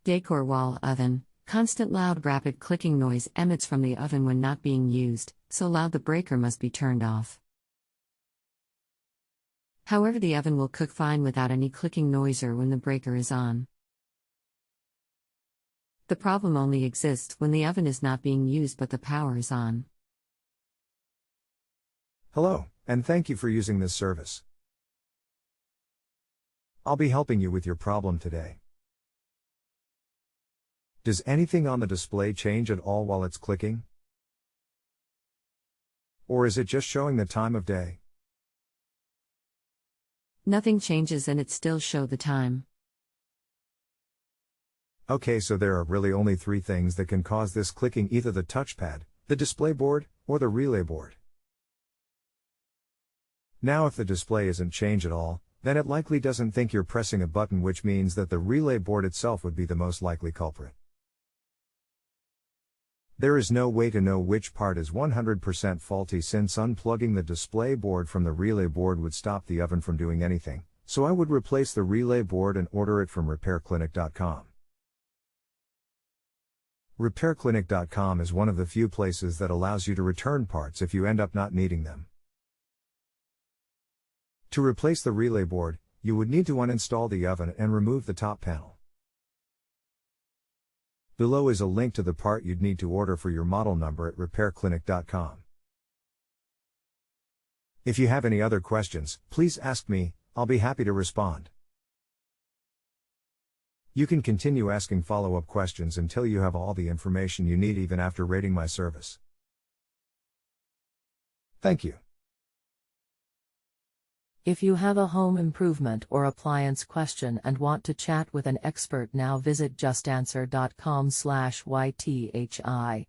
Dacor wall oven. Constant loud rapid clicking noise emits from the oven when not being used, so loud the breaker must be turned off. However, the oven will cook fine without any clicking noisr when the breaker is on. The problem only exists when the oven is not being used but the power is on. Hello, and thank you for using this service. I'll be helping you with your problem today. Does anything on the display change at all while it's clicking? Or is it just showing the time of day? Nothing changes and it still shows the time. Okay, so there are really only three things that can cause this clicking: either the touchpad, the display board, or the relay board. Now, if the display isn't changed at all, then it likely doesn't think you're pressing a button, which means that the relay board itself would be the most likely culprit. There is no way to know which part is 100% faulty, since unplugging the display board from the relay board would stop the oven from doing anything, so I would replace the relay board and order it from repairclinic.com. Repairclinic.com is one of the few places that allows you to return parts if you end up not needing them. To replace the relay board, you would need to uninstall the oven and remove the top panel. Below is a link to the part you'd need to order for your model number at repairclinic.com. If you have any other questions, please ask me, I'll be happy to respond. You can continue asking follow-up questions until you have all the information you need, even after rating my service. Thank you. If you have a home improvement or appliance question and want to chat with an expert, now visit justanswer.com/ythi.